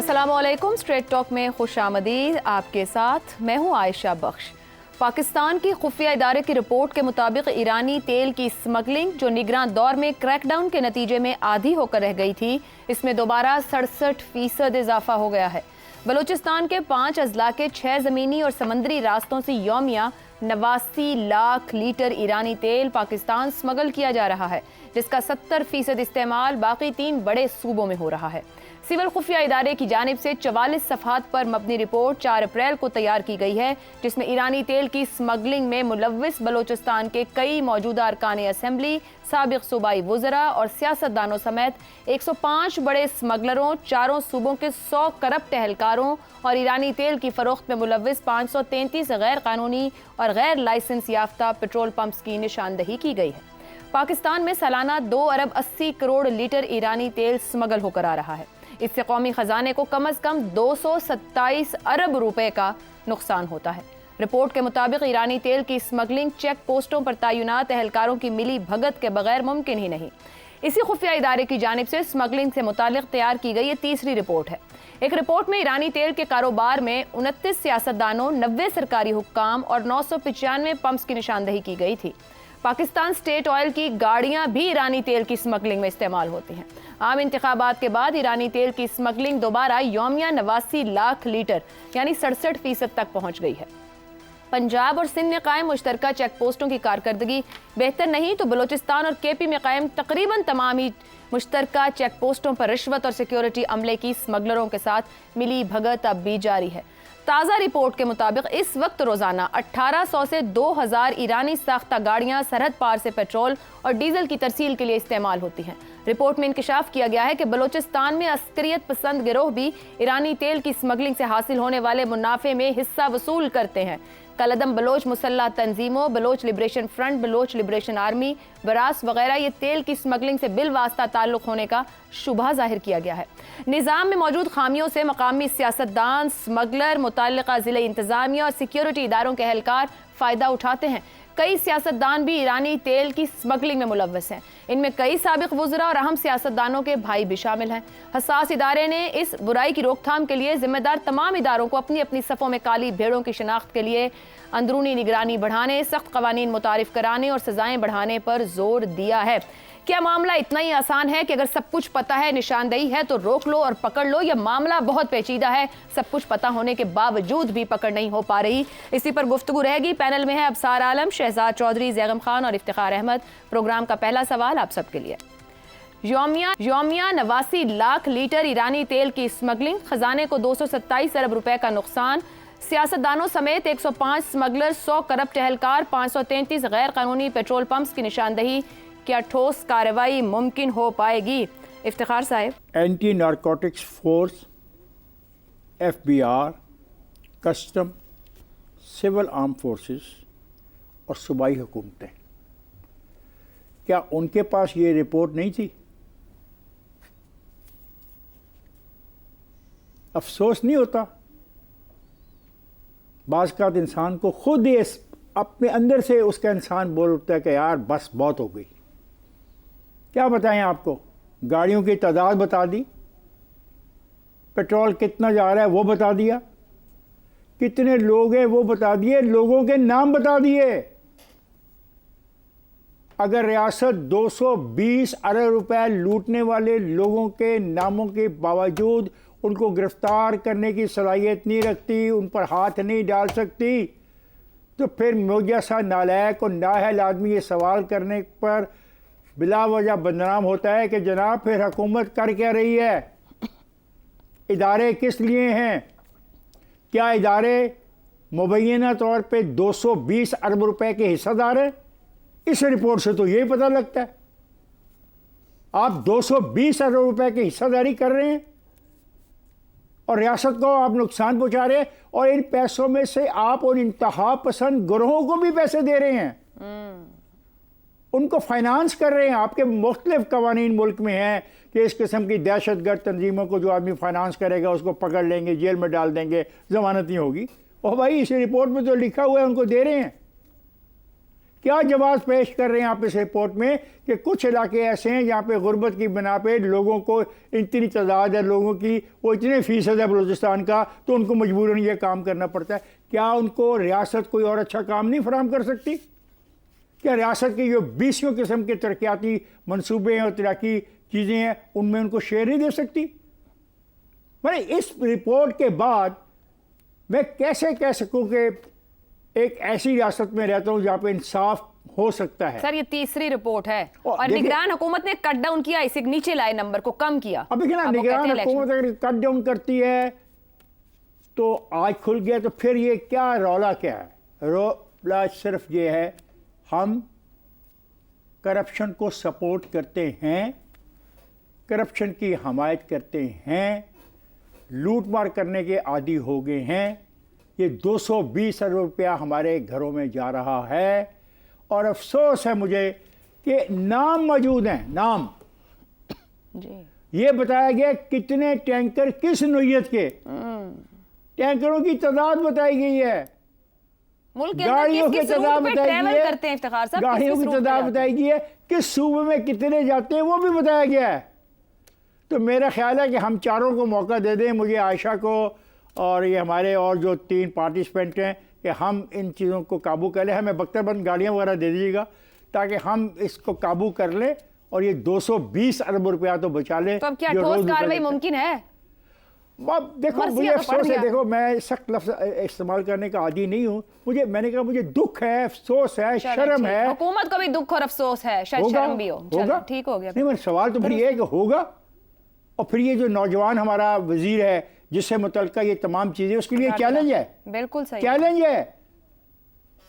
अस्सलामुअलैकुम। Straight talk में खुशामदीद। आपके साथ मैं हूं आयशा बख्श। पाकिस्तान की खुफिया इदारे की रिपोर्ट के मुताबिक ईरानी तेल की स्मगलिंग जो निगरान दौर में क्रैकडाउन के नतीजे में आधी होकर रह गई थी, इसमें दोबारा 67% इजाफा हो गया है। बलूचिस्तान के 5 अजला के 6 ज़मीनी और समंदरी रास्तों से यौमिया 89 लाख लीटर ईरानी तेल पाकिस्तान स्मगल किया जा रहा है, जिसका 70% इस्तेमाल बाकी 3 बड़े सूबों में हो रहा है। सिविल खुफिया इदारे की जानिब से 44 सफ़हात पर मबनी रिपोर्ट 4 अप्रैल को तैयार की गई है, जिसमें ईरानी तेल की स्मगलिंग में मुलव्विस बलोचिस्तान के कई मौजूदा अरकान असम्बली, साबिक सूबाई वुज़रा और सियासतदानों समेत 105 बड़े स्मगलरों, 4 सूबों के 100 करप्ट एहलकारों और ईरानी तेल की फरोख्त में मुलव्विस 533 गैर कानूनी और गैर लाइसेंस याफ्ता पेट्रोल पंप्स की निशानदही की गई है। पाकिस्तान में सालाना 2 अरब 80 करोड़ लीटर ईरानी तेल स्मगल होकर आ रहा है। इससे कौमी खजाने को कम से कम 227 अरब रुपए का नुकसान होता है। रिपोर्ट के मुताबिक ईरानी तेल की स्मगलिंग चेक पोस्टों पर तैनात एहलकारों की मिली भगत के बगैर मुमकिन ही नहीं। इसी खुफिया इदारे की जानिब से स्मगलिंग से मुतालिक तैयार की गई ये तीसरी रिपोर्ट है। एक रिपोर्ट में ईरानी तेल के कारोबार में 29 सियासतदानों, 90 सरकारी हुक्काम और 995 पंप्स की निशानदही की गई थी। पाकिस्तान स्टेट ऑयल की गाड़ियां भी ईरानी तेल की स्मगलिंग में इस्तेमाल होती हैं। आम इंतखाबात के बाद ईरानी तेल की स्मगलिंग दोबारा यौमिया 89 लाख लीटर यानी 67% तक पहुंच गई है। पंजाब और सिंध में कायम मुश्तरका चेक पोस्टों की कारकर्दगी बेहतर नहीं तो बलोचिस्तान और केपी में कायम तकरीबन तमाम ही मुश्तरका चेक पोस्टों पर रिश्वत और सिक्योरिटी अमले की स्मगलरों के साथ मिली भगत अब भी जारी है। ताज़ा रिपोर्ट के मुताबिक इस वक्त रोजाना 1800 से 2000 ईरानी साख्ता गाड़ियां सरहद पार से पेट्रोल और डीजल की तरसील के लिए इस्तेमाल होती हैं। रिपोर्ट में इंकशाफ किया गया है कि बलोचिस्तान में अस्करियत पसंद गिरोह भी ईरानी तेल की स्मगलिंग से हासिल होने वाले मुनाफे में हिस्सा वसूल करते हैं। कलदम बलोच मुसल्लह तंजीमों, Baloch liberation front, Baloch liberation army, बरास वगैरह ये तेल की स्मगलिंग से बिलवास्ता ताल्लुक होने का शुबहा जाहिर किया गया है। निज़ाम में मौजूद खामियों से मकामी सियासतदान, स्मगलर, मुतल्लिका ज़िला इंतजामिया और सिक्योरिटी इदारों के एहलकार फ़ायदा उठाते हैं। कई सियासतदान भी ईरानी तेल की स्मगलिंग में मुलव्वस हैं। इनमें कई साबिक वुज़रा और अहम सियासतदानों के भाई भी शामिल हैं। हसास इदारे ने इस बुराई की रोकथाम के लिए जिम्मेदार तमाम इदारों को अपनी अपनी सफ़ों में काली भेड़ों की शिनाख्त के लिए अंदरूनी निगरानी बढ़ाने, सख्त कवानीन मुतारिफ कराने और सजाएं बढ़ाने पर जोर दिया है। क्या मामला इतना ही आसान है कि अगर सब कुछ पता है, निशानदेही है तो रोक लो और पकड़ लो, या मामला बहुत पेचीदा है, सब कुछ पता होने के बावजूद भी पकड़ नहीं हो पा रही? इसी पर गुफ्तगू रहेगी। पैनल में है अबसार आलम, शहजाद चौधरी, जैगम खान और इफ्तिखार अहमद। प्रोग्राम का पहला सवाल आप सबके लिए। यौमिया 89 लाख लीटर ईरानी तेल की स्मगलिंग, खजाने को 227 अरब रुपए का नुकसान, सियासतदानों समेत 105 स्मगलर, 100 करप्ट एहलकार, 533 गैर कानूनी पेट्रोल पंप्स की निशानदही। क्या ठोस कार्रवाई मुमकिन हो पाएगी? इफ्तिखार साहब। Anti narcotics force, FBI, custom, civil arm forces और सूबाई हुकूमतें, क्या उनके पास ये रिपोर्ट नहीं थी? अफसोस नहीं होता? बाज़ का इंसान को खुद ही अपने अंदर से उसका इंसान बोल उठता है कि यार बस बहुत हो गई। क्या बताएं आपको? गाड़ियों की तादाद बता दी, पेट्रोल कितना जा रहा है वो बता दिया, कितने लोग हैं वो बता दिए, लोगों के नाम बता दिए। अगर रियासत 220 अरब रुपए लूटने वाले लोगों के नामों के बावजूद उनको गिरफ्तार करने की सलाहियत नहीं रखती, उन पर हाथ नहीं डाल सकती, तो फिर मुझे सा नालायक और नाअहल आदमी ये सवाल करने पर बिला वजह बदनाम होता है कि जनाब फिर हुकूमत कर क्या रही है? इदारे किस लिए हैं? क्या इदारे मुबैना तौर पे 220 अरब रुपए के हिस्सेदार हैं? इस रिपोर्ट से तो यही पता लगता है। आप 220 अरब रुपए की हिस्सेदारी कर रहे हैं और रियासत को आप नुकसान पहुंचा रहे हैं, और इन पैसों में से आप उन इंतहा पसंद गिरोहों को भी पैसे दे रहे हैं, उनको फाइनेंस कर रहे हैं। आपके मुख्तलिफ कवानीन मुल्क में हैं कि इस किस्म की दहशतगर्द तंजीमों को जो आदमी फाइनेंस करेगा उसको पकड़ लेंगे, जेल में डाल देंगे, जमानत नहीं होगी। और भाई इस रिपोर्ट में तो लिखा हुआ है उनको दे रहे हैं। क्या जवाब पेश कर रहे हैं आप इस रिपोर्ट में कि कुछ इलाके ऐसे हैं जहाँ पे गुर्बत की बिना पे लोगों को इतनी तादाद है लोगों की, वो इतने फीसद है बलूचिस्तान का, तो उनको मजबूरन ये काम करना पड़ता है। क्या उनको रियासत कोई और अच्छा काम नहीं फराहम कर सकती? क्या रियासत की जो 20 किस्म के तरक्याती मनसूबे हैं और तरक्की चीज़ें हैं उनमें उनको शेयर नहीं दे सकती? मैंने इस रिपोर्ट के बाद मैं कैसे कह सकूं कि एक ऐसी रियासत में रहता हूं जहां पे इंसाफ हो सकता है? सर ये तीसरी रिपोर्ट है और निगरान हुकूमत ने कट डाउन किया, इसे नीचे लाए, नंबर को कम किया। अब देखिए ना, निगरान हुकूमत अगर कट डाउन करती है तो आज खुल गया, तो फिर ये क्या रौला क्या है? रौला सिर्फ ये है हम करप्शन को सपोर्ट करते हैं, करप्शन की हमायत करते हैं, लूट मार करने के आदी हो गए हैं। ये 220 अरब रुपया हमारे घरों में जा रहा है और अफसोस है मुझे कि नाम मौजूद हैं, नाम जी। ये बताया गया कितने टैंकर किस नौइयत के, टैंकरों की तादाद बताई गई है, मुल्क के गाड़ियों अंदर की तादाद बताई गई है, करते हैं इफ्तिखार साहब, गाड़ियों की तादाद बताई गई है, किस सूबे में कितने जाते हैं वो भी बताया गया है। तो मेरा ख्याल है कि हम चारों को मौका दे दें, मुझे आयशा को और ये हमारे और जो 3 पार्टिसिपेंट हैं, कि हम इन चीज़ों को काबू कर लें। हमें बख्तरबंद गाड़ियाँ वगैरह दे दीजिएगा ताकि हम इसको काबू कर लें और ये 220 अरब रुपया तो बचा लें। तो अब क्या ठोस कार्रवाई मुमकिन है? अब देखो मुझे अफसोस है, देखो मैं सख्त लफ्ज़ इस्तेमाल करने का आदी नहीं हूँ, मैंने कहा मुझे दुख है, अफसोस है, शर्म है। हुकूमत को भी दुख और अफसोस है, शायद शर्म भी हो। ठीक हो गया। नहीं, मेरा सवाल तो फिर ये है कि होगा, और फिर ये जो नौजवान हमारा वजीर है जिससे मुतल्लिका ये तमाम चीज़ें, उसके लिए चैलेंज है। बिल्कुल सही चैलेंज है।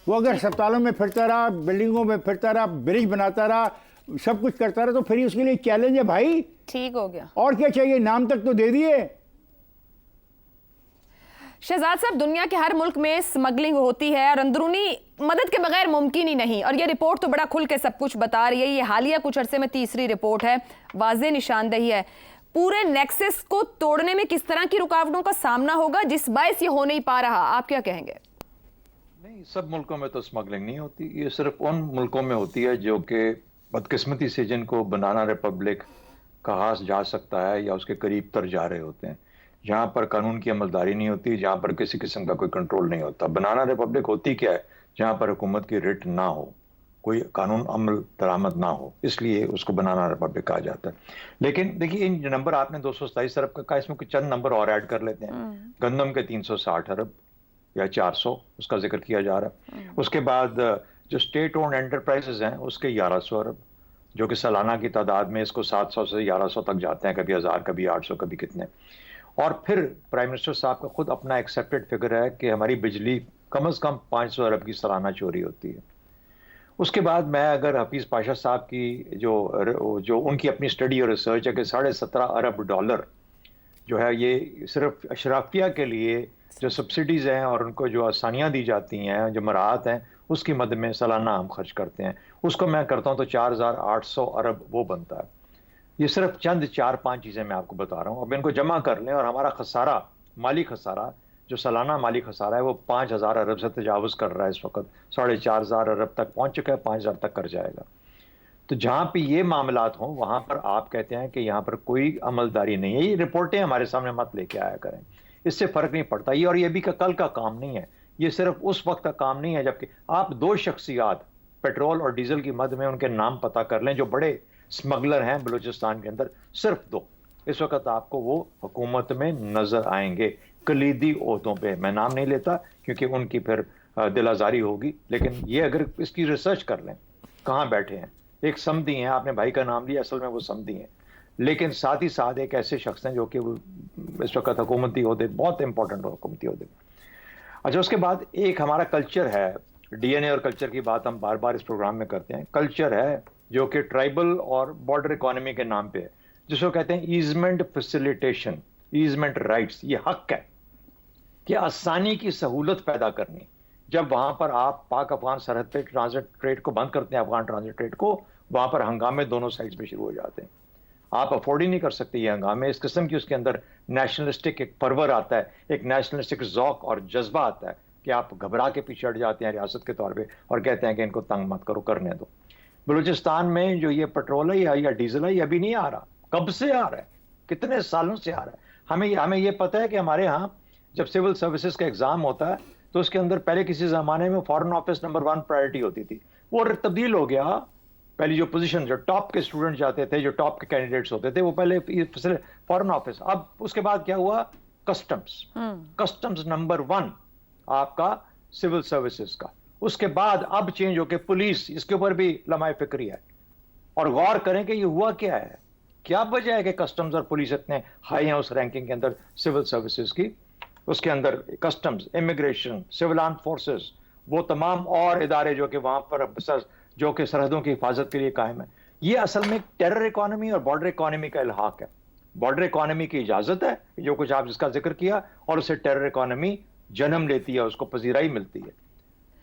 वो अगर अस्पतालों में फिरता रहा, बिल्डिंगों में फिरता रहा, ब्रिज बनाता रहा, सब कुछ करता रहा, तो फिर उसके लिए चैलेंज है भाई। ठीक हो गया। और क्या चाहिए? नाम तक तो दे दिए। शहजाद साहब, दुनिया के हर मुल्क में स्मगलिंग होती है और अंदरूनी मदद के बगैर मुमकिन ही नहीं, और ये रिपोर्ट तो बड़ा खुल के सब कुछ बता रही है। ये हालिया कुछ अरसे में तीसरी रिपोर्ट है, वाज़ेह निशानदही है। पूरे नेक्सस को तोड़ने में किस तरह की रुकावटों का सामना होगा जिस बायस ये हो नहीं पा रहा, आप क्या कहेंगे? नहीं, सब मुल्कों में तो स्मगलिंग नहीं होती, ये सिर्फ उन मुल्कों में होती है जो कि बदकिस्मती से जिनको बनाना रिपब्लिक कहा जा सकता है या उसके करीब तर जा रहे होते हैं, जहाँ पर कानून की अमलदारी नहीं होती, जहाँ पर किसी किस्म का कोई कंट्रोल नहीं होता। बनाना रिपब्लिक होती क्या है? जहाँ पर हुकूमत की रिट ना हो, कोई कानून अमल दरामद ना हो, इसलिए उसको बनाना रिपब्लिक कहा जाता है। लेकिन देखिए, इन नंबर आपने 227 अरब का कहा, इसमें कुछ चंद नंबर और ऐड कर लेते हैं। गंदम के 360 अरब या 400, उसका जिक्र किया जा रहा है। उसके बाद जो स्टेट ओन्ड एंटरप्राइजेज हैं उसके 1100 अरब, जो कि सालाना की तादाद में इसको 700 से 1100 तक जाते हैं, कभी 1000, कभी 800, कभी कितने। और फिर प्राइम मिनिस्टर साहब का खुद अपना एक्सेप्टेड फिगर है कि हमारी बिजली कम से कम 500 अरब की सालाना चोरी होती है। उसके बाद मैं अगर हफीज़ पाशा साहब की जो उनकी अपनी स्टडी और रिसर्च है कि 17.5 अरब डॉलर जो है ये सिर्फ अशराफिया के लिए जो सब्सिडीज़ हैं और उनको जो आसानियाँ दी जाती हैं, जो मराहत हैं, उसकी मद में सालाना हम खर्च करते हैं। उसको मैं करता हूँ तो 4800 अरब वो बनता है। ये सिर्फ चंद 4-5 चीज़ें मैं आपको बता रहा हूँ। अब इनको जमा कर लें और हमारा खसारा, माली खसारा, जो सालाना माली खसारा है वो 5000 अरब से तजावुज़ कर रहा है। इस वक्त 4500 अरब तक पहुँच चुका है, 5000 तक कर जाएगा। तो जहाँ पे ये मामलात हों वहाँ पर आप कहते हैं कि यहाँ पर कोई अमलदारी नहीं है। ये रिपोर्टें हमारे सामने मत लेके आया करें, इससे फ़र्क नहीं पड़ता। ये और ये भी कल का काम नहीं है, ये सिर्फ उस वक्त का काम नहीं है जबकि आप 2 शख्सियात पेट्रोल और डीजल की मद में उनके नाम पता कर लें जो बड़े स्मगलर हैं बलूचिस्तान के अंदर, सिर्फ 2 इस वक्त आपको वो हुकूमत में नजर आएंगे, कलीदी ओहदों पे। मैं नाम नहीं लेता क्योंकि उनकी फिर दिल आज़ारी होगी, लेकिन ये अगर इसकी रिसर्च कर लें कहाँ बैठे हैं। एक समधी हैं, आपने भाई का नाम लिया, असल में वो समधी हैं, लेकिन साथ ही साथ एक ऐसे शख्स हैं जो कि इस वक्त हुकूमती ओहदे, बहुत इंपॉर्टेंट हुकूमती ओहदे। अच्छा, उसके बाद एक हमारा कल्चर है, डीएनए और कल्चर की बात हम बार बार इस प्रोग्राम में करते हैं। कल्चर है जो कि ट्राइबल और बॉर्डर इकोनॉमी के नाम पे है, जिसको कहते हैं ईजमेंट फैसिलिटेशन, ईजमेंट राइट्स। ये हक है कि आसानी की सहूलत पैदा करनी। जब वहां पर आप पाक अफगान सरहद पे ट्रांजिट ट्रेड को बंद करते हैं, अफगान ट्रांजिट ट्रेड को, वहां पर हंगामे दोनों साइड्स पे शुरू हो जाते हैं। आप अफोर्ड ही नहीं कर सकते ये हंगामे। इस किस्म की उसके अंदर नेशनलिस्टिक एक परवर आता है, एक नेशनलिस्टिक ज़ौक़ और जज्बा आता है कि आप घबरा के पीछे हट जाते हैं रियासत के तौर पे और कहते हैं कि इनको तंग मत करो, करने दो। बलूचिस्तान में जो ये पेट्रोल है या डीजल है, ये अभी नहीं आ रहा, कब से आ रहा है, कितने सालों से आ रहा है। हमें ये पता है कि हमारे यहाँ जब सिविल सर्विसेज का एग्जाम होता है तो उसके अंदर पहले किसी जमाने में फॉरेन ऑफिस नंबर 1 प्रायोरिटी होती थी, वो तब्दील हो गया। पहली जो पोजीशन, जो टॉप के स्टूडेंट जाते थे, जो टॉप के कैंडिडेट्स होते थे, वो पहले फॉरेन ऑफिस। अब उसके बाद क्या हुआ, कस्टम्स नंबर 1 आपका सिविल सर्विसेज का। उसके बाद अब चेंज होके पुलिस, इसके ऊपर भी लम्हाए फिक्री है। और गौर करें कि ये हुआ क्या है, क्या वजह है कि कस्टम्स और पुलिस इतने हाई हैं उस रैंकिंग के अंदर सिविल सर्विसेज की। उसके अंदर customs, immigration, civil arm forces, वो तमाम और इदारे जो कि वहां पर जो कि सरहदों की हिफाजत के लिए कायम है। ये असल में टेरर इकोनॉमी और बॉर्डर इकोनॉमी का इल्हाक है। बॉर्डर इकोनॉमी की इजाजत है, जो कुछ आप जिसका जिक्र किया, और उससे टेरर इकोनॉमी जन्म लेती है, उसको पजीराई मिलती है।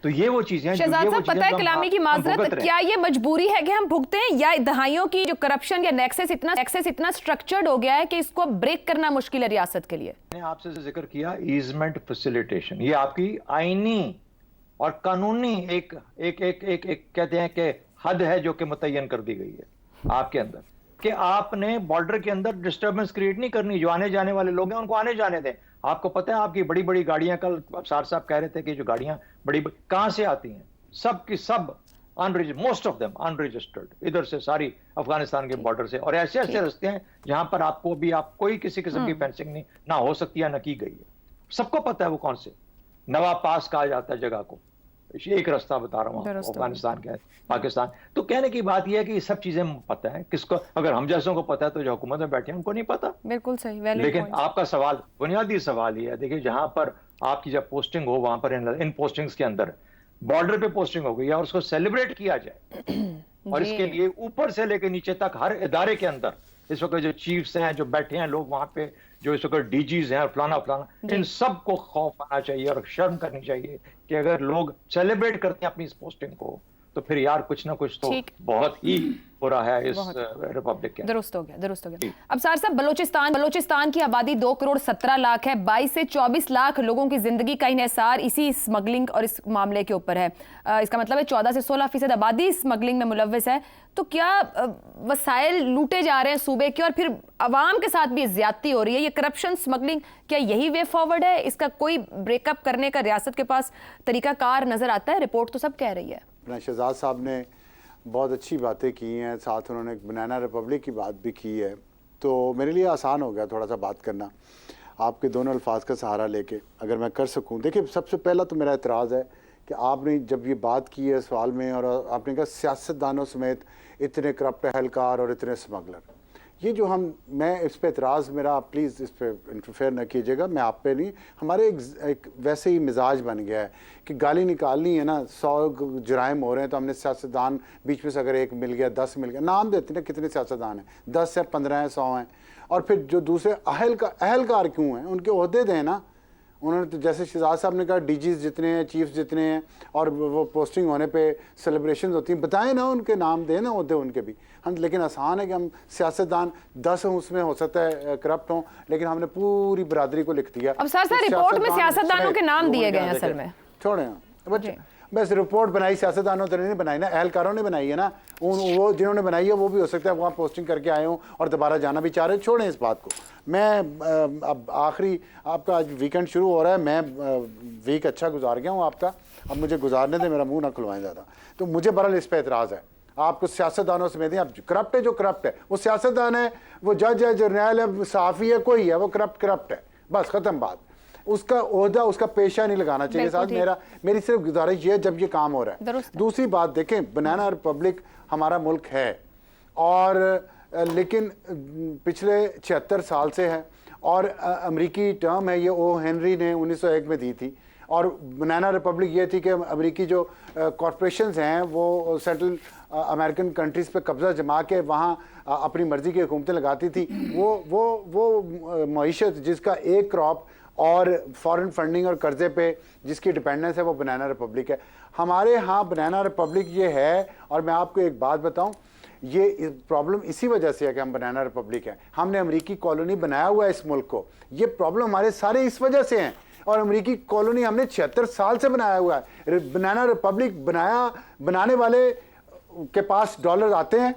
तो ये वो चीजें, शहजाद साहब, पता है कलामी की माजरत, क्या ये मजबूरी है कि हम भुगते हैं, या दहाइयों की जो करप्शन या नेक्सेस इतना स्ट्रक्चर्ड हो गया है कि इसको ब्रेक करना मुश्किल है रियासत के लिए? मैंने आपसे जिक्र किया ईजमेंट फैसिलिटेशन, ये आपकी आईनी और कानूनी एक कहते हैं कि हद है जो कि मुतय्यन कर दी गई है आपके अंदर, कि आपने बॉर्डर के अंदर डिस्टर्बेंस क्रिएट नहीं करनी। जो आने जाने वाले लोग हैं उनको आने जाने दें। आपको पता है आपकी बड़ी बड़ी गाड़ियां, कल सार साहब कह रहे थे कि जो गाड़ियां बड़ी कहां से आती हैं, सब की सब मोस्ट ऑफ देम अनरजिस्टर्ड, इधर से सारी अफगानिस्तान के बॉर्डर से। और ऐसे ऐसे रास्ते हैं जहां पर आपको भी कोई किसी किस्म की फेंसिंग नहीं ना हो सकती है, ना की गई है। सबको पता है वो कौन से नवा पास कहा जाता है जगह को। एक रास्ता बता रहा हूँ अफगानिस्तान के पाकिस्तान। तो कहने की बात यह है कि ये सब चीजें पता है किसको, अगर हम जैसों को पता है तो जो हुकूमत में बैठे हैं उनको नहीं पता। बिल्कुल सही। लेकिन आपका सवाल, बुनियादी सवाल ये है, देखिए जहां पर आपकी जब पोस्टिंग हो, वहां पर इन पोस्टिंग्स के अंदर बॉर्डर पे पोस्टिंग हो गई और उसको सेलिब्रेट किया जाए। और इसके लिए ऊपर से लेकर नीचे तक हर इदारे के अंदर इस वक्त जो चीफ्स हैं, जो बैठे हैं लोग वहां पे, जो इस वक्त डीजीज हैं और फलाना, इन सब को खौफ आना चाहिए और शर्म करनी चाहिए कि अगर लोग सेलिब्रेट करते हैं अपनी इस पोस्टिंग को, तो फिर यार कुछ ना कुछ तो बहुत ही बुरा है इस रिपब्लिक के। दुरुस्त हो गया। अब सार साहब, बलोचिस्तान की आबादी 2 करोड़ 17 लाख है। 22 से 24 लाख लोगों की जिंदगी का इन्हिसार इसी स्मगलिंग और इस मामले के ऊपर है। इसका मतलब है 14 से 16% आबादी स्मगलिंग में मुलव्वस है। तो क्या वसाइल लूटे जा रहे हैं सूबे के, और फिर अवाम के साथ भी ज्यादती हो रही है? ये करप्शन, स्मगलिंग, क्या यही वे फॉरवर्ड है? इसका कोई ब्रेकअप करने का रियासत के पास तरीकाकार नजर आता है? रिपोर्ट तो सब कह रही है। शहजाद साहब ने बहुत अच्छी बातें की हैं, साथ उन्होंने एक बनाना रिपब्लिक की बात भी की है, तो मेरे लिए आसान हो गया थोड़ा सा बात करना आपके दोनों अल्फाज का सहारा लेके, अगर मैं कर सकूं। देखिए, सबसे पहला तो मेरा एतराज़ है कि आपने जब ये बात की है सवाल में, और आपने कहा सियासतदानों समेत इतने करप्ट एहलकार और इतने स्मगलर, ये जो मैं इस पे एतराज़ मेरा, आप प्लीज़ इस पे इंटरफेयर न कीजिएगा, मैं आप पे नहीं, हमारे एक वैसे ही मिजाज बन गया है कि गाली निकालनी है ना, 100 जुराइम हो रहे हैं तो हमने सियासतदान बीच में से अगर एक मिल गया, 10 मिल गया, नाम देते ना कितने सियासतदान हैं, 10 है, 15 है, 100 हैं। और फिर जो दूसरे अहलकार क्यों हैं, उनके ओहदे दें ना। उन्होंने तो जैसे शहजाद साहब ने कहा डीजीज जितने हैं, चीफ्स जितने हैं, और वो पोस्टिंग होने पे सेलिब्रेशन होती हैं, बताएं ना, उनके नाम दें ना, ओहदे उनके भी हम। लेकिन आसान है कि हम सियासतदान 10 हों, उसमें हो सकता है करप्ट हों, लेकिन हमने पूरी बरादरी को लिख दिया। अब सर रिपोर्ट में सियासतदानों के नाम दिए गए हैं असल में। छोड़ें बच्चे, बस रिपोर्ट बनाई सियासतदानों तो नहीं बनाई ना, अहलकारों ने बनाई है ना। वो जिन्होंने बनाई है वो भी हो सकता है वहाँ पोस्टिंग करके आए हों और दोबारा जाना भी चाह रहे हैं। छोड़ें इस बात को। मैं अब आखिरी, आपका आज वीकेंड शुरू हो रहा है, मैं वीक अच्छा गुजार गया हूँ आपका, अब मुझे गुजारने दें, मेरा मुंह ना खुलवाएं ज़्यादा। तो मुझे बहरहाल इस पर एतराज़ है, आपको सियासतदानों समेत आप करप्ट है, जो करप्ट है वो सियासतदान है, वो जज है, जर्नैल है, सहाफ़ी है, कोई है, वो करप्ट है, बस ख़त्म बात। उसका ओहदा, उसका पेशा नहीं लगाना चाहिए साथ। मेरी सिर्फ गुजारिश ये है जब ये काम हो रहा है। दूसरी बात देखें, बनाना रिपब्लिक हमारा मुल्क है, और लेकिन पिछले 76 साल से है, और अमेरिकी टर्म है ये, ओ हेनरी ने 1901 में दी थी। और बनाना रिपब्लिक ये थी कि अमेरिकी जो कॉरपोरेशंस हैं वो सेंट्रल अमेरिकन कंट्रीज़ पे कब्ज़ा जमा के वहाँ अपनी मर्ज़ी की हुकूमतें लगाती थी। वो मईशत जिसका एक क्रॉप और फॉरेन फंडिंग और कर्जे पे जिसकी डिपेंडेंस है, वो बनाना रिपब्लिक है। हमारे यहाँ बनाना रिपब्लिक ये है। और मैं आपको एक बात बताऊं, ये प्रॉब्लम इसी वजह से है कि हम बनाना रिपब्लिक हैं। हमने अमेरिकी कॉलोनी बनाया हुआ है इस मुल्क को। ये प्रॉब्लम हमारे सारे इस वजह से हैं और अमेरिकी कॉलोनी हमने 76 साल से बनाया हुआ है। बनाना रिपब्लिक बनाने वाले के पास डॉलर आते हैं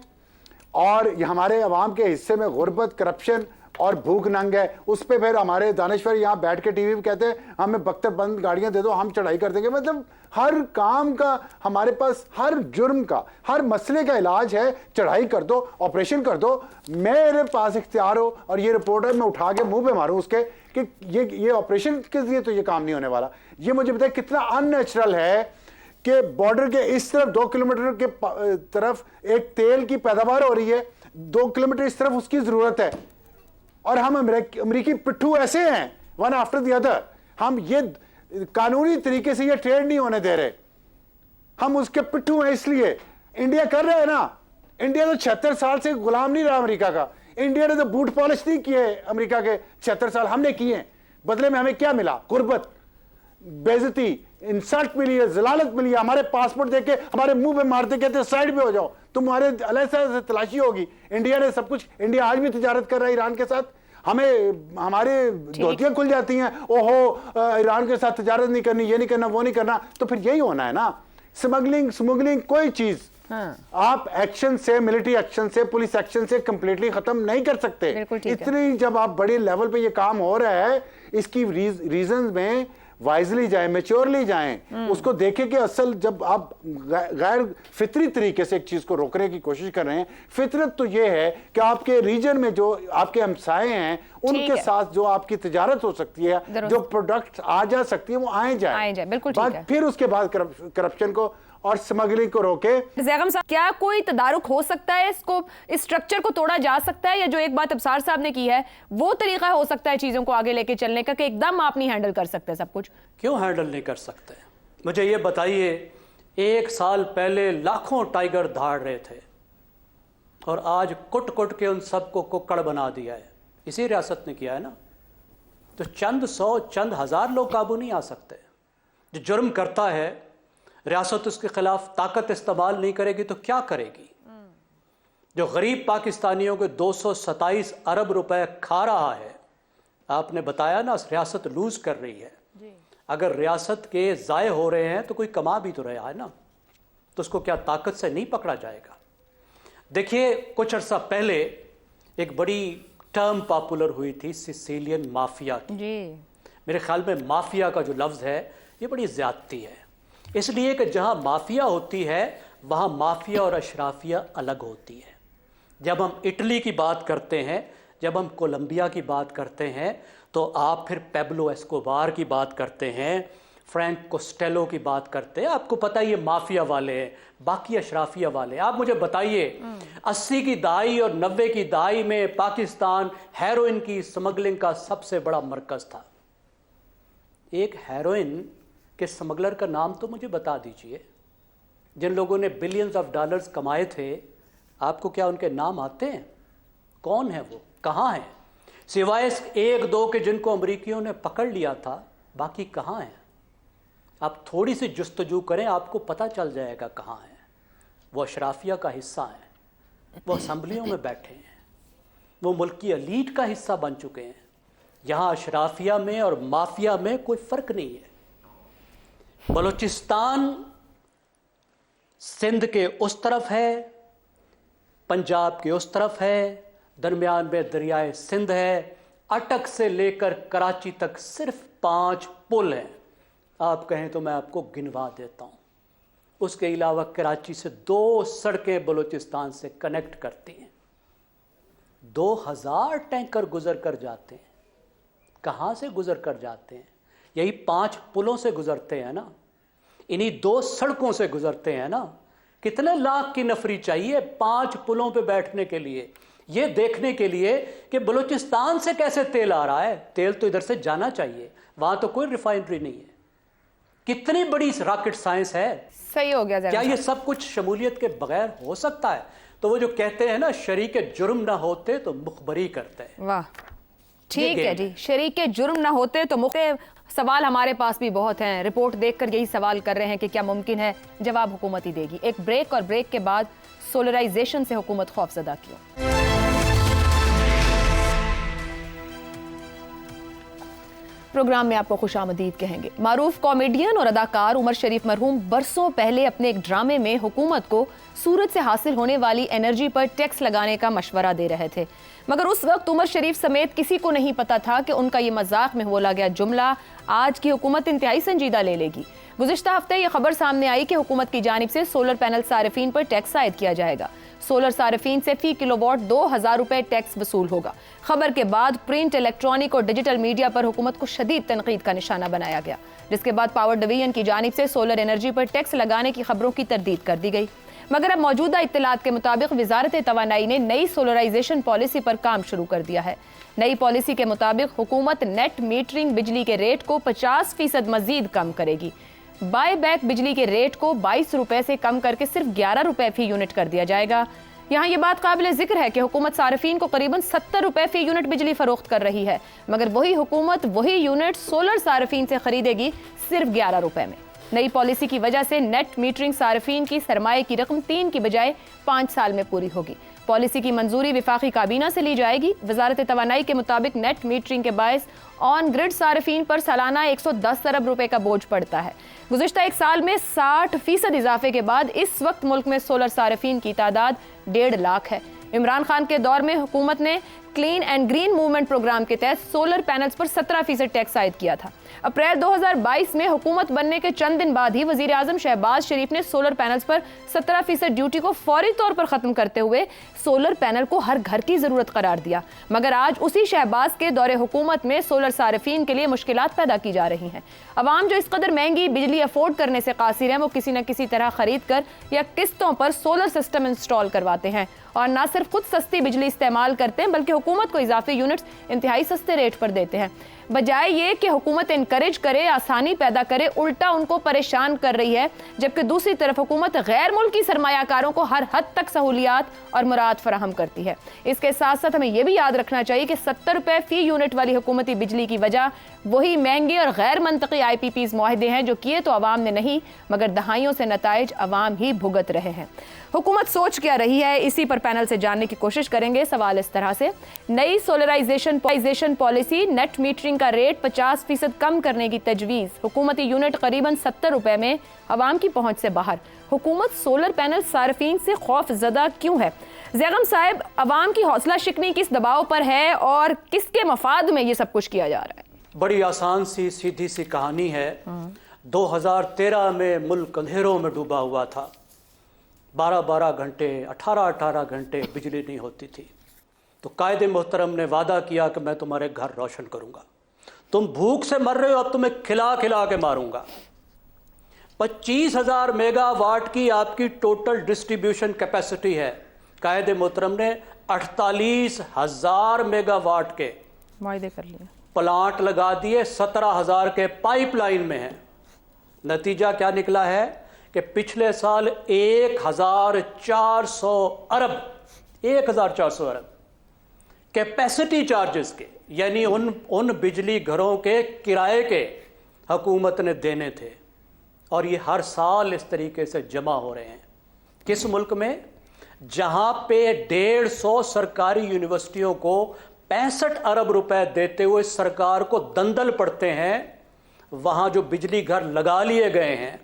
और हमारे अवाम के हिस्से में गुर्बत, करप्शन और भूख नंग है। उस पे फिर हमारे दानिश्वर यहाँ बैठ के टीवी में कहते हैं हमें बख्तर बंद गाड़ियां दे दो, हम चढ़ाई कर देंगे। मतलब हर काम का हमारे पास, हर जुर्म का, हर मसले का इलाज है, चढ़ाई कर दो, ऑपरेशन कर दो। मेरे पास इख्तियार हो और ये रिपोर्ट है, मैं उठा के मुंह पे मारूं उसके कि ये ऑपरेशन के लिए तो ये काम नहीं होने वाला। ये मुझे बताए कितना अननेचुरल है कि बॉर्डर के इस तरफ 2 किलोमीटर के तरफ एक तेल की पैदावार हो रही है, 2 किलोमीटर इस तरफ उसकी जरूरत है, और हम अमेरिकी पिट्ठू ऐसे हैं वन आफ्टर द अदर। हम ये कानूनी तरीके से ये ट्रेड नहीं होने दे रहे, हम उसके पिट्ठू हैं। इसलिए इंडिया कर रहा है ना, इंडिया तो 76 साल से गुलाम नहीं रहा अमेरिका का। इंडिया ने तो बूट पॉलिश नहीं किए अमेरिका के 76 साल, हमने किए। बदले में हमें क्या मिला? गुर्बत, बेइज्जती, इंसल्ट मिली है, जलालत मिली है। हमारे पासपोर्ट देके हमारे मुंह पे मारते, कहते साइड पे हो जाओ, तुम्हारे अलग से तलाशी होगी। इंडिया ने सब कुछ, इंडिया आज भी तिजारत कर रहा है ईरान के साथ। हमें हमारे धोतियां खुल जाती हैं, ओहो ईरान के साथ तिजारत नहीं करनी, ये नहीं करना, वो नहीं करना। तो फिर यही होना है ना। स्मगलिंग कोई चीज आप एक्शन से, मिलिट्री एक्शन से, पुलिस एक्शन से कंप्लीटली खत्म नहीं कर सकते। इतनी जब आप बड़े लेवल पे ये काम हो रहा है, इसकी रीजन में वाइजली जाएं, मैच्योरली जाएं, उसको देखें कि असल जब आप गैर फितरी तरीके से एक चीज को रोकने की कोशिश कर रहे हैं। फितरत तो ये है कि आपके रीजन में जो आपके हमसाए हैं उनके साथ जो आपकी तिजारत हो सकती है, जो प्रोडक्ट आ जा सकती है, वो आए जाए। बिल्कुल ठीक है। फिर उसके बाद करप्शन को और स्मगलिंग को रोके। ज़ैगम साहब, क्या कोई तदारुक हो सकता है, इसको, इस स्ट्रक्चर को तोड़ा जा सकता है, या जो एक बात अब्सार साहब ने की है वो तरीका हो सकता है चीजों को आगे लेके चलने का कि एकदम आप नहीं हैंडल कर सकते सब कुछ? क्यों हैंडल नहीं कर सकते? मुझे ये बताइए, 1 साल पहले लाखों टाइगर धाड़ रहे थे और आज कुट के उन सबको कुक्कड़ बना दिया है। इसी रियासत ने किया है ना। तो चंद 100, चंद 1000 लोग काबू नहीं आ सकते। जो जुर्म करता है, रियासत उसके खिलाफ ताकत इस्तेमाल नहीं करेगी तो क्या करेगी? जो गरीब पाकिस्तानियों के 227 अरब रुपए खा रहा है, आपने बताया ना, रियासत लूज कर रही है। अगर रियासत के ज़ाय हो रहे हैं तो कोई कमा भी तो रहा है ना, तो उसको क्या ताकत से नहीं पकड़ा जाएगा? देखिए, कुछ अर्सा पहले एक बड़ी टर्म पॉपुलर हुई थी, सिसिलियन माफिया की। मेरे ख्याल में माफिया का जो लफ्ज़ है ये बड़ी ज़्यादती है, इसलिए कि जहाँ माफिया होती है वहाँ माफिया और अशराफिया अलग होती है। जब हम इटली की बात करते हैं, जब हम कोलंबिया की बात करते हैं, तो आप फिर पेब्लो एस्कोबार की बात करते हैं, फ्रैंक कोस्टेलो की बात करते हैं। आपको पता है ये माफिया वाले हैं, बाकी अशराफिया वाले। आप मुझे बताइए, 80 की दहाई और 90 की दहाई में पाकिस्तान हेरोइन की स्मगलिंग का सबसे बड़ा मरकज था। एक हेरोइन के स्मगलर का नाम तो मुझे बता दीजिए, जिन लोगों ने बिलियंस ऑफ डॉलर्स कमाए थे। आपको क्या उनके नाम आते हैं? कौन है वो, कहाँ हैं? सिवाय 1-2 के जिनको अमरीकियों ने पकड़ लिया था, बाकी कहाँ हैं? आप थोड़ी सी जुस्तजू करें, आपको पता चल जाएगा कहाँ हैं। वो अशराफिया का हिस्सा हैं, वो असम्बलियों में बैठे हैं, वो मुल्क की एलीट का हिस्सा बन चुके हैं। यहाँ अशराफिया में और माफिया में कोई फ़र्क नहीं है। बलूचिस्तान सिंध के उस तरफ है, पंजाब के उस तरफ है, दरमियान में दरियाए सिंध है। अटक से लेकर कराची तक सिर्फ 5 पुल हैं। आप कहें तो मैं आपको गिनवा देता हूँ। उसके अलावा कराची से 2 सड़कें बलूचिस्तान से कनेक्ट करती हैं। 2000 टैंकर गुजर कर जाते हैं। कहाँ से गुजर कर जाते हैं? यही 5 पुलों से गुजरते हैं ना, इन्हीं 2 सड़कों से गुजरते हैं ना। कितने लाख की नफरी चाहिए 5 पुलों पे बैठने के लिए, ये देखने के लिए कि बलूचिस्तान से कैसे तेल आ रहा है। तेल तो इधर से जाना चाहिए, वहां तो कोई रिफाइनरी नहीं है। कितनी बड़ी रॉकेट साइंस है। सही हो गया। क्या ये सब कुछ शमूलियत के बगैर हो सकता है? तो वो जो कहते हैं ना, शरीके जुर्म ना होते तो मुखबरी करते हैं। वाह, ठीक है जी। शरीके जुर्म ना होते तो सवाल हमारे पास भी बहुत हैं। रिपोर्ट देखकर यही सवाल कर रहे हैं कि क्या मुमकिन है? जवाब हुकूमत ही देगी। एक ब्रेक, और ब्रेक के बाद सोलराइजेशन से हुकूमत खौफजदा क्यों? प्रोग्राम में आपको खुशामदीद कहेंगे। मारूफ कॉमेडियन और अदाकार उमर शरीफ मरहूम बरसों पहले अपने एक ड्रामे में हुकूमत को सूरज से हासिल होने वाली एनर्जी पर टैक्स लगाने का मशवरा दे रहे थे, मगर उस वक्त उमर शरीफ समेत किसी को नहीं पता था कि उनका ये मजाक में बोला गया जुमला आज की हुकूमत इंतहाई संजीदा ले लेगी। गुज़िश्ता हफ्ते ये खबर सामने आई कि हुकूमत की जानिब से सोलर पैनल सारिफीन पर टैक्स आयद किया जाएगा। सोलर सारिफीन से फी किलोवाट 2000 रुपए टैक्स वसूल होगा। खबर के बाद प्रिंट, इलेक्ट्रॉनिक और डिजिटल मीडिया पर हुकूमत को शदीद तनकीद का निशाना बनाया गया, जिसके बाद पावर डिवीजन की जानिब से सोलर एनर्जी पर टैक्स लगाने की खबरों की तरदीद कर दी गई। मगर अब मौजूदा इत्तलात के मुताबिक वजारत तवानाई ने नई सोलराइजेशन पॉलिसी पर काम शुरू कर दिया है। नई पॉलिसी के मुताबिक हुकूमत नेट मीटरिंग बिजली के रेट को 50% मजीद कम करेगी। बाय बैक बिजली के रेट को 22 रुपए से कम करके सिर्फ 11 रुपए फी यूनिट कर दिया जाएगा। यहाँ ये बात काबिल जिक्र है कि हुकूमत सारिफीन को करीबन 70 रुपए फी यूनिट बिजली फरोख्त कर रही है, मगर वही हुकूमत वही यूनिट सोलर सारिफीन से खरीदेगी सिर्फ 11 रुपए में। नई पॉलिसी की वजह से नेट मीटरिंग सारिफीन की सरमाए की रकम 3 की बजाय 5 साल में पूरी होगी। पॉलिसी की मंजूरी विफाकी काबीना से ली जाएगी। वजारत तवानाई के मुताबिक नेट मीटरिंग के बायस ऑन ग्रिड सारिफीन पर सालाना 110 अरब रुपए का बोझ पड़ता है। गुज़िश्ता एक साल में 60% इजाफे के बाद इस वक्त मुल्क में सोलर सारिफीन की तादाद 1.5 लाख है। इमरान खान के दौर में हुकूमत ने clean and green movement programme के तहत सोलर पैनल्स पर 17% टैक्स आयद किया था। अप्रैल 2022 में हुकूमत बनने के चंद दिन बाद ही वजीर आजम शहबाज शरीफ ने सोलर पैनल्स पर 17% ड्यूटी को फौरी तौर पर खत्म करते हुए सोलर पैनल को हर घर की जरूरत करार दिया। मगर आज उसी शहबाज के दौरे हुकूमत में सोलर सारिफीन के लिए मुश्किलात पैदा की जा रही हैं। अवाम जो इस कदर महंगी बिजली अफोर्ड करने से कासिर हैं, वो किसी न किसी तरह खरीद कर या किस्तों पर सोलर सिस्टम इंस्टॉल करवाते हैं और न सिर्फ खुद सस्ती बिजली इस्तेमाल करते हैं बल्कि हुकूमत को इजाफी यूनिट्स इंतहाई सस्ते रेट पर देते हैं। बजाय ये कि हुकूमत इनकरेज करे, आसानी पैदा करे, उल्टा उनको परेशान कर रही है। जबकि दूसरी तरफ हुकूमत गैर मुल्की सरमायाकारों को हर हद तक सहूलियात और मुराद फराहम करती है। इसके साथ साथ हमें यह भी याद रखना चाहिए कि 70 रुपए फी यूनिट वाली हुकूमती बिजली की वजह वही महंगे और गैर मंतकी IPPs मुआहदे हैं जो किए तो अवाम ने नहीं, मगर दहाइयों से नताइज अवाम ही भुगत रहे हैं। हुकूमत सोच क्या रही है, इसी पर पैनल से जानने की कोशिश करेंगे। सवाल इस तरह से, नई सोलराइजेशन पॉलिसी नेट मीटरिंग का रेट 50% कम करने की तजवीज़, हुकूमती यूनिट करीबन 70 रुपए में, अवाम की पहुंच से बाहर। हुकूमत सोलर पैनल सार्फिन से खौफ ज़दा क्यों है? ज़ैगम साहब, अवाम की हौसला शिकनी किस दबाव पर है और किसके मफाद में ये सब कुछ किया जा रहा है? बड़ी आसान सी सीधी सी कहानी है। 2013 में मुल्क अंधेरों में डूबा हुआ था। 12-12 घंटे, 18-18 घंटे बिजली नहीं होती थी। तो कायदे मोहतरम ने वादा किया कि मैं तुम्हारे घर रोशन करूंगा। तुम भूख से मर रहे हो, अब तुम्हें खिला खिला के मारूंगा। 25,000 मेगावाट की आपकी टोटल डिस्ट्रीब्यूशन कैपेसिटी है। कायदे मोहतरम ने 48,000 मेगावाट के वायदे कर लिए, प्लांट लगा दिए, 17,000 के पाइपलाइन में हैं। नतीजा क्या निकला है कि पिछले साल 1,400 अरब कैपेसिटी चार्जेस के, यानी उन बिजली घरों के किराए के हुकूमत ने देने थे, और ये हर साल इस तरीके से जमा हो रहे हैं। किस मुल्क में? जहां पे 150 सरकारी यूनिवर्सिटियों को 65 अरब रुपए देते हुए सरकार को दंदल पड़ते हैं, वहां जो बिजली घर लगा लिए गए हैं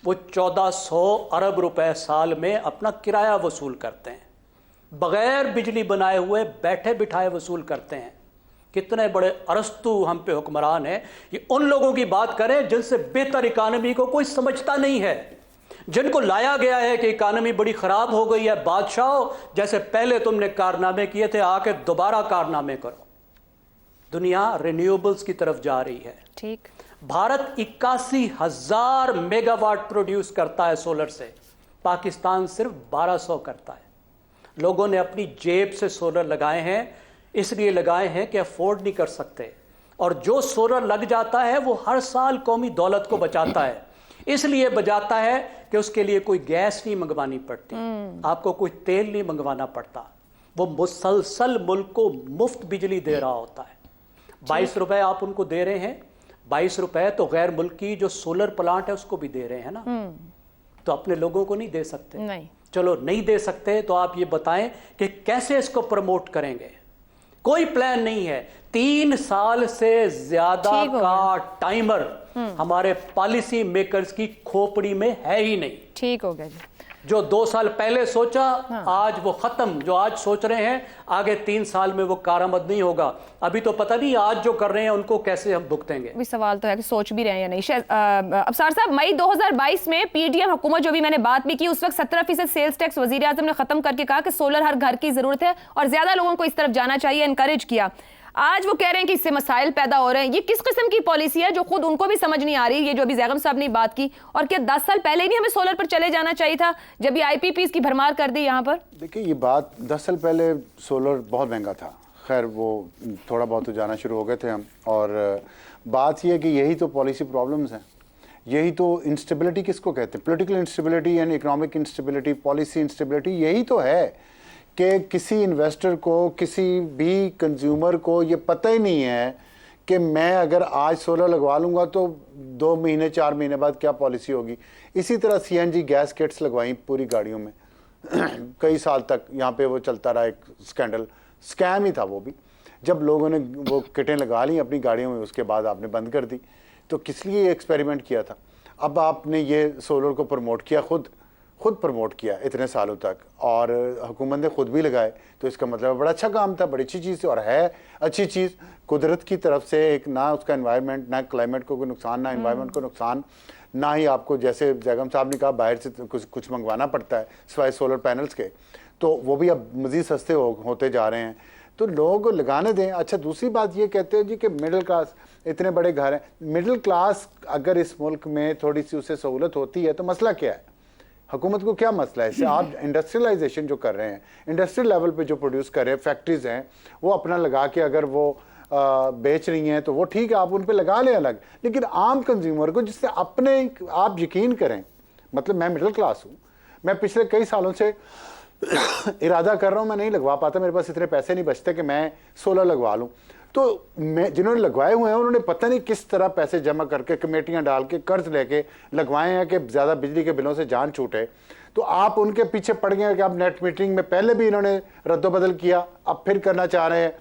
वो 1400 अरब रुपए साल में अपना किराया वसूल करते हैं, बगैर बिजली बनाए हुए बैठे बिठाए वसूल करते हैं। कितने बड़े अरस्तु हम पे हुक्मरान हैं। ये उन लोगों की बात करें जिनसे बेहतर इकानमी को कोई समझता नहीं है, जिनको लाया गया है कि इकानमी बड़ी खराब हो गई है, बादशाह जैसे पहले तुमने कारनामे किए थे, आके दोबारा कारनामे करो। दुनिया रिन्यूएबल्स की तरफ जा रही है। ठीक, भारत 81,000 मेगावाट प्रोड्यूस करता है सोलर से, पाकिस्तान सिर्फ 1200 करता है। लोगों ने अपनी जेब से सोलर लगाए हैं, इसलिए लगाए हैं कि अफोर्ड नहीं कर सकते, और जो सोलर लग जाता है वो हर साल कौमी दौलत को बचाता है। इसलिए बचाता है कि उसके लिए कोई गैस नहीं मंगवानी पड़ती, आपको कोई तेल नहीं मंगवाना पड़ता, वो मुसलसल मुल्क को मुफ्त बिजली दे रहा होता है। 22 रुपए आप उनको दे रहे हैं, 22 रुपए तो गैर मुल्की जो सोलर प्लांट है उसको भी दे रहे हैं ना, तो अपने लोगों को नहीं दे सकते। नहीं, चलो नहीं दे सकते तो आप ये बताएं कि कैसे इसको प्रमोट करेंगे। कोई प्लान नहीं है। 3 साल से ज्यादा का टाइमर हमारे पॉलिसी मेकर्स की खोपड़ी में है ही नहीं। ठीक हो गया जी। जो 2 साल पहले सोचा, आज वो खत्म। जो आज सोच रहे हैं आगे 3 साल में वो कारामद नहीं होगा। अभी तो पता नहीं आज जो कर रहे हैं उनको कैसे हम भुगतेंगे। भी सवाल तो है कि सोच भी रहे हैं या नहीं। अफसार साहब, मई 2022 में पीडीएम हुकूमत जो भी मैंने बात भी की, उस वक्त 17% सेल्स टैक्स वजीर आजम ने खत्म करके कहा कि सोलर हर घर की जरूरत है और ज्यादा लोगों को इस तरफ जाना चाहिए, एनकरेज किया। आज वो कह रहे हैं कि इससे मसाइल पैदा हो रहे हैं। ये किस किस्म की पॉलिसी है जो खुद उनको भी समझ नहीं आ रही, ये जो अभी जैगम साहब ने बात की? और क्या 10 साल पहले ही नहीं हमें सोलर पर चले जाना चाहिए था जब ये आईपीपीज की भरमार कर दी यहाँ पर? देखिए, ये बात 10 साल पहले सोलर बहुत महंगा था। खैर वो थोड़ा बहुत तो जाना शुरू हो गए थे हम। और बात यह है कि यही तो पॉलिसी प्रॉब्लम्स हैं, यही तो इंस्टेबिलिटी किसको कहते हैं, political instability and economic instability, policy instability, यही तो है कि किसी इन्वेस्टर को, किसी भी कंज्यूमर को ये पता ही नहीं है कि मैं अगर आज सोलर लगवा लूँगा तो 2 महीने 4 महीने बाद क्या पॉलिसी होगी। इसी तरह सीएनजी गैस किट्स लगवाई पूरी गाड़ियों में कई साल तक यहाँ पे वो चलता रहा, एक स्कैंडल, स्कैम ही था वो भी। जब लोगों ने वो किटें लगा ली अपनी गाड़ियों में, उसके बाद आपने बंद कर दी। तो किस लिए एक्सपेरिमेंट किया था? अब आपने ये सोलर को प्रमोट किया, खुद प्रमोट किया इतने सालों तक, और हुकूमत ने खुद भी लगाए, तो इसका मतलब बड़ा अच्छा काम था, बड़ी अच्छी चीज़, और है अच्छी चीज़। कुदरत की तरफ से एक, ना उसका एनवायरनमेंट, ना क्लाइमेट को कोई नुकसान, ना एनवायरनमेंट को नुकसान, ना ही आपको, जैसे जैगम साहब ने कहा, बाहर से कुछ मंगवाना पड़ता है सिवाय सोलर पैनल्स के, तो वो भी अब मज़ीद सस्ते होते जा रहे हैं। तो लोगों को लगाने दें। अच्छा, दूसरी बात ये कहते हैं जी कि मिडिल क्लास, इतने बड़े घर हैं, मिडिल क्लास अगर इस मुल्क में थोड़ी सी उसे सहूलत होती है तो मसला क्या है? हुकूमत को क्या मसला है इससे? आप इंडस्ट्रियलाइजेशन जो कर रहे हैं, इंडस्ट्रियल लेवल पे जो प्रोड्यूस कर रहे हैं, फैक्ट्रीज हैं, वो अपना लगा के अगर वो बेच रही हैं तो वो ठीक है, आप उन पे लगा लें अलग। लेकिन आम कंज्यूमर को, जिससे अपने, आप यकीन करें, मतलब मैं मिडिल क्लास हूँ, मैं पिछले कई सालों से इरादा कर रहा हूँ, मैं नहीं लगवा पाता, मेरे पास इतने पैसे नहीं बचते कि मैं सोलर लगवा लूँ। तो मैं, जिन्होंने लगवाए हुए हैं, उन्होंने पता नहीं किस तरह पैसे जमा करके, कमेटियां डाल के, कर्ज लेके लगवाए हैं कि ज़्यादा बिजली के बिलों से जान छूटे। तो आप उनके पीछे पड़ गए कि आप नेट मीटरिंग में पहले भी इन्होंने रद्दोबदल किया, अब फिर करना चाह रहे हैं।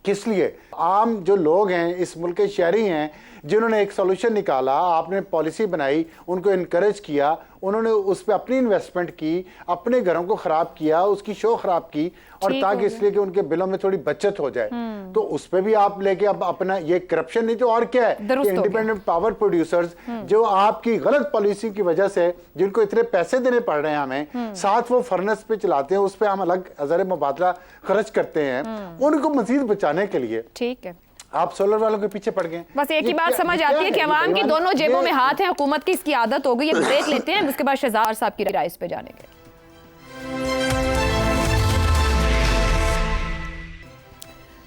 किस लिए? आम जो लोग हैं, इस मुल्क के शहरी हैं, जिन्होंने एक सॉल्यूशन निकाला, आपने पॉलिसी बनाई, उनको इनकरेज किया, उन्होंने उस पर अपनी इन्वेस्टमेंट की, अपने घरों को ख़राब किया, उसकी शो ख़राब की, और ताकि इसलिए कि उनके बिलों में थोड़ी बचत हो जाए। तो उस पर भी आप लेके अब अपना, ये करप्शन नहीं तो और क्या है? इंडिपेंडेंट पावर प्रोड्यूसर्स जो आपकी गलत पॉलिसी की वजह से, जिनको इतने पैसे देने पड़ रहे हैं हमें, साथ वो फर्नेस पे चलाते हैं, उस पर हम अलग अज़र मुबादला खर्च करते हैं, उनको मजीद बचाने के लिए। ठीक है, आप सोलर वालों के पीछे पड़ गए। बस एक ही बात समझ आती है कि अवाम की दोनों जेबों में हाथ है, हुकूमत की इसकी आदत हो गई है। देख लेते हैं, उसके बाद शहजाद साहब की राय इस पे जाने के।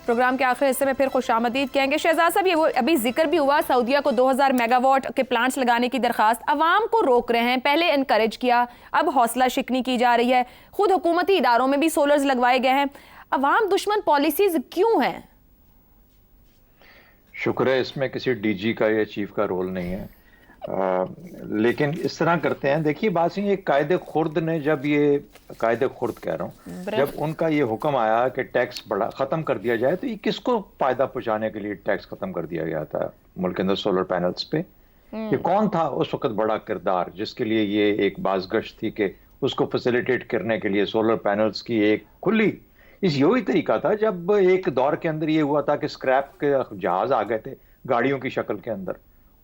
प्रोग्राम के आखिरी हिस्से में फिर खुशामदीद कहेंगे। शहजाद साहब, ये वो अभी जिक्र भी हुआ, सऊदीया को 2000 मेगावाट के प्लांट्स लगाने की दरखास्त, अवाम को रोक रहे हैं, पहले इनकरेज किया, अब हौसला शिकनी की जा रही है। खुद हुकूमती इदारों में भी सोलर्स लगवाए गए हैं। अवाम दुश्मन पॉलिसीज क्यों हैं? शुक्र है इसमें किसी डीजी का या चीफ का रोल नहीं है, लेकिन इस तरह करते हैं। देखिए बात ये, कायदे खुर्द ने, जब ये कायदे खुर्द कह रहा हूँ, जब उनका ये हुक्म आया कि टैक्स बड़ा ख़त्म कर दिया जाए, तो ये किसको फ़ायदा पहुँचाने के लिए टैक्स ख़त्म कर दिया गया था मुल्क के अंदर सोलर पैनल्स पे? ये कौन था उस वक्त बड़ा किरदार जिसके लिए ये एक बाज़गश्त थी कि उसको फैसिलिटेट करने के लिए सोलर पैनल्स की एक खुली, इस यही तरीका था। जब एक दौर के अंदर ये हुआ था कि स्क्रैप के जहाज आ गए थे गाड़ियों की शक्ल के अंदर,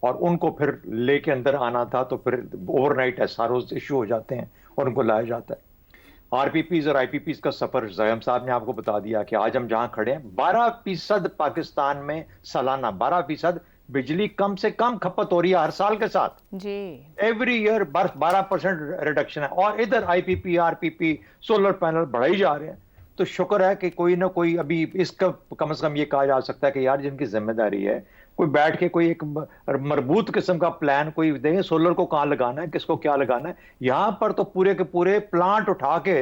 और उनको फिर लेके अंदर आना था, तो फिर ओवरनाइट एसआरओज इशू हो जाते हैं और उनको लाया जाता है। आरपीपीज और आईपीपीज का सफर ज़ैम साहब ने आपको बता दिया कि आज हम जहां खड़े हैं, 12% पाकिस्तान में सालाना 12% बिजली कम से कम खपत हो रही है हर साल के साथ जी। एवरी ईयर 12% रिडक्शन है, और इधर आईपीपी, आरपीपी, सोलर पैनल बढ़ाई जा रहे हैं। तो शुक्र है कि कोई ना कोई, अभी इसका कम से कम ये कहा जा सकता है कि यार जिनकी जिम्मेदारी है, कोई बैठ के कोई एक मरबूत किस्म का प्लान कोई दें, सोलर को कहाँ लगाना है, किसको क्या लगाना है। यहाँ पर तो पूरे के पूरे प्लांट उठा के,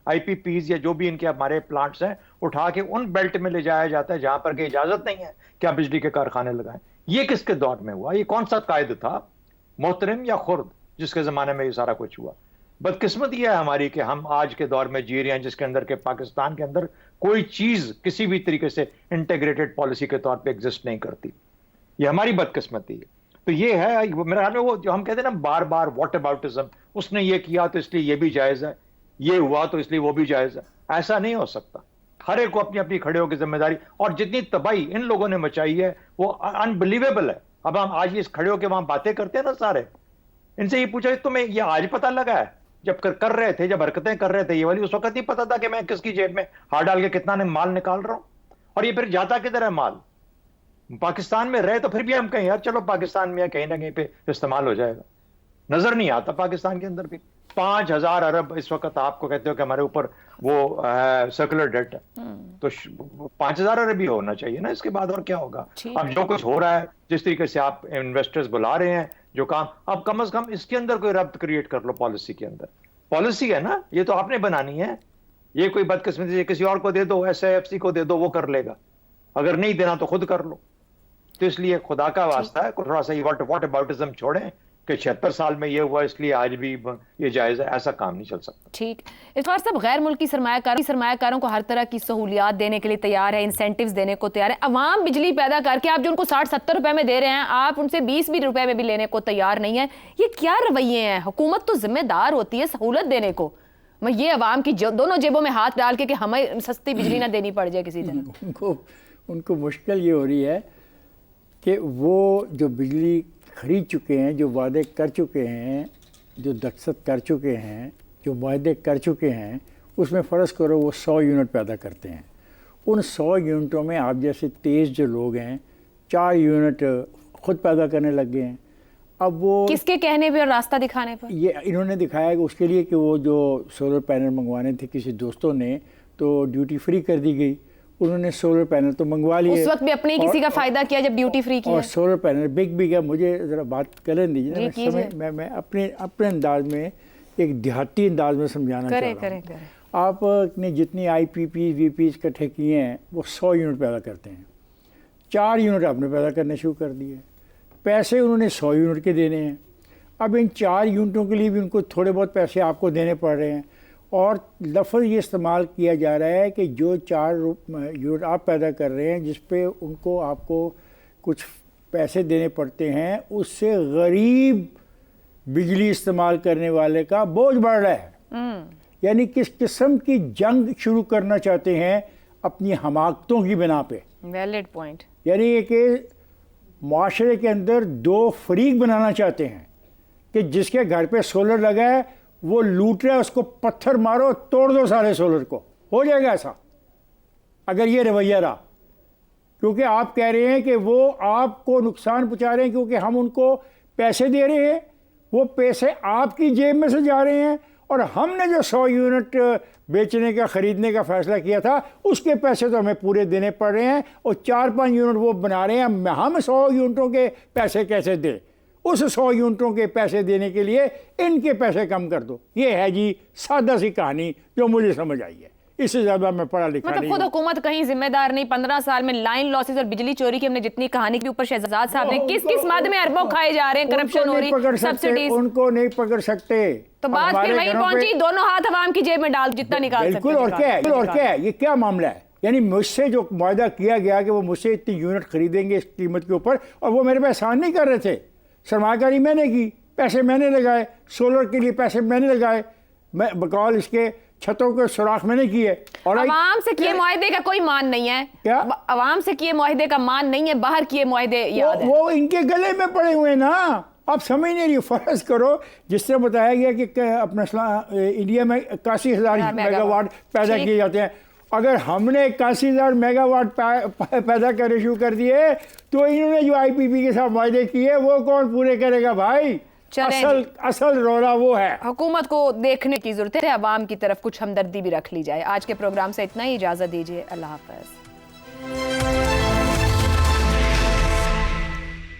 आईपीपीज या जो भी इनके हमारे प्लांट्स हैं, उठा के उन बेल्ट में ले जाया जाता है जहां पर की इजाजत नहीं है कि आप बिजली के कारखाने लगाएं। ये किसके दौर में हुआ? ये कौन सा कायद था, मोहतरम या खुर्द, जिसके जमाने में ये सारा कुछ हुआ? बदकिस्मती है हमारी कि हम आज के दौर में जी रहे हैं जिसके अंदर के पाकिस्तान के अंदर कोई चीज किसी भी तरीके से इंटीग्रेटेड पॉलिसी के तौर पे एग्जिस्ट नहीं करती। ये हमारी बदकिस्मती है। तो ये है मेरे ख्याल में वो जो हम कहते हैं ना बार बार व्हाट अबाउटिज्म, उसने ये किया तो इसलिए ये भी जायज है, ये हुआ तो इसलिए वो भी जायज है। ऐसा नहीं हो सकता। हर एक को अपनी अपनी खड़े होकर जिम्मेदारी, और जितनी तबाही इन लोगों ने मचाई है वो अनबिलीवेबल है। अब हम आज इस खड़े होकर वहां बातें करते हैं ना सारे, इनसे ये पूछा तुम्हें ये आज पता लगा है? जब कर रहे थे, जब हरकतें कर रहे थे ये वाली, उस वक्त नहीं पता था कि मैं किसकी जेब में हाथ डाल के कितना ने माल निकाल रहा हूं? और ये फिर जाता किधर है माल? पाकिस्तान में रहे तो फिर भी हम कहें यार चलो पाकिस्तान में कहीं ना कहीं पे इस्तेमाल हो जाएगा, नजर नहीं आता पाकिस्तान के अंदर भी। 5,000 अरब इस वक्त आपको कहते हो कि हमारे ऊपर वो सर्कुलर डेट है, तो 5,000 अरब ही होना चाहिए ना इसके बाद, और क्या होगा? अब जो कुछ हो रहा है, जिस तरीके से आप इन्वेस्टर्स बुला रहे हैं, जो काम, अब कम से कम इसके अंदर कोई रब्त क्रिएट कर लो पॉलिसी के अंदर। पॉलिसी है ना, ये तो आपने बनानी है। ये कोई बदकिस्मती से किसी और को दे दो, SIFC को दे दो, वो कर लेगा। अगर नहीं देना तो खुद कर लो। तो इसलिए खुदा का वास्ता है थोड़ा सा व्हाट अबाउटिज्म छोड़ें कि 76 साल में ये हुआ इसलिए आज भी ये जायज है, ऐसा काम नहीं चल सकता। ठीक, इस बार सब गैर मुल्की सरमायाकारों को हर तरह की सहूलियात देने के लिए तैयार है, इंसेंटिव्स देने को तैयार है। अवाम बिजली पैदा करके आप जो उनको 60-70 रुपए में दे रहे हैं, आप उनसे 20 रुपए में भी लेने को तैयार नहीं है। ये क्या रवैये हैं? हुकूमत तो जिम्मेदार होती है सहूलत देने को, मैं ये अवाम की दोनों जेबों में हाथ डाल के कि हमें सस्ती बिजली ना देनी पड़ जाए किसी तरह। उनको मुश्किल ये हो रही है कि वो जो बिजली खरीद चुके हैं, जो वादे कर चुके हैं, जो दस्तखत कर चुके हैं, जो वादे कर चुके हैं, उसमें फ़र्ज़ करो वो 100 यूनिट पैदा करते हैं। उन 100 यूनिटों में आप जैसे तेज़ जो लोग हैं 4 यूनिट ख़ुद पैदा करने लग गए हैं। अब वो किसके कहने पे और रास्ता दिखाने पर? ये इन्होंने दिखाया कि उसके लिए कि वो जो सोलर पैनल मंगवाने थे किसी दोस्तों ने, तो ड्यूटी फ्री कर दी गई। उन्होंने सोलर पैनल तो मंगवा लिए, उस वक्त भी अपने किसी का फायदा किया जब ड्यूटी फ्री किया। और सोलर पैनल बिग है। मुझे ज़रा बात करने दीजिए, मैं अपने अंदाज में एक देहाती अंदाज में समझाना चाह रहा हूँ। आपने जितनी IPP VP इकट्ठे किए हैं वो 100 यूनिट पैदा करते हैं। 4 यूनिट आपने पैदा करने शुरू कर दिए, पैसे उन्होंने 100 यूनिट के देने हैं। अब इन 4 यूनिटों के लिए भी उनको थोड़े बहुत पैसे आपको देने पड़ रहे हैं, और लफ्ज़ ये इस्तेमाल किया जा रहा है कि जो 4 यूनिट आप पैदा कर रहे हैं जिस पे उनको आपको कुछ पैसे देने पड़ते हैं, उससे गरीब बिजली इस्तेमाल करने वाले का बोझ बढ़ रहा है। यानी किस किस्म की जंग शुरू करना चाहते हैं अपनी हमाकतों की बिना पे। Valid point. यानी ये कि माशरे के अंदर 2 फरीक बनाना चाहते हैं कि जिसके घर पे सोलर लगा है वो लूट रहा है, उसको पत्थर मारो, तोड़ दो सारे सोलर को। हो जाएगा ऐसा अगर ये रवैया रहा, क्योंकि आप कह रहे हैं कि वो आपको नुकसान पहुंचा रहे हैं क्योंकि हम उनको पैसे दे रहे हैं, वो पैसे आपकी जेब में से जा रहे हैं, और हमने जो 100 यूनिट बेचने का ख़रीदने का फ़ैसला किया था उसके पैसे तो हमें पूरे देने पड़ रहे हैं, और 4-5 यूनिट वो बना रहे हैं। हम 100 यूनिटों के पैसे कैसे दें? उस 100 यूनिटों के पैसे देने के लिए इनके पैसे कम कर दो। ये है जी सादा सी कहानी जो मुझे समझ आई है। इससे ज़्यादा मैं पढ़ा लिखा मतलब खुद हुकूमत कहीं जिम्मेदार नहीं। 15 साल में लाइन लॉसेस और बिजली चोरी की हमने जितनी कहानी के ऊपर शहजाद साहब ने किस मद में अरबों खाए जा रहे हैं, करप्शन हो रही, सब्सिडीज, उनको नहीं पकड़ सकते। तो बात फिर वहीं पहुंची, दोनों हाथ अवाम की जेब में डाल जितना निकाल सकते। बिल्कुल। और क्या है ये क्या मामला है? यानी मुझसे जो वायदा किया गया कि वो मुझसे इतनी यूनिट खरीदेंगे इस कीमत के ऊपर, और वो मेरे पे एहसान नहीं कर रहे थे। सरमाकारी मैंने की, पैसे मैंने लगाए, सोलर के लिए पैसे मैंने लगाए, मैं बकौल इसके छतों के सुराख मैंने किए। और अवाम से किए मुआहदे का कोई मान नहीं है। क्या अवाम से किए मुआहदे का मान नहीं है, बाहर किए मुआहदे याद है। वो इनके गले में पड़े हुए ना, आप समझ नहीं रही। फर्ज करो जिससे बताया गया कि अपना इंडिया में 81,000 मेगावाट पैदा किए जाते हैं। अगर हमने 81,000 मेगावाट पैदा करने शुरू कर दिए तो इन्होंने जो IPP के साथ वायदे किए वो कौन पूरे करेगा भाई? असल रोला वो है। हुकूमत को देखने की जरूरत है, अवाम की तरफ कुछ हमदर्दी भी रख ली जाए। आज के प्रोग्राम से इतना ही, इजाजत दीजिए, अल्लाह हाफ़िज़।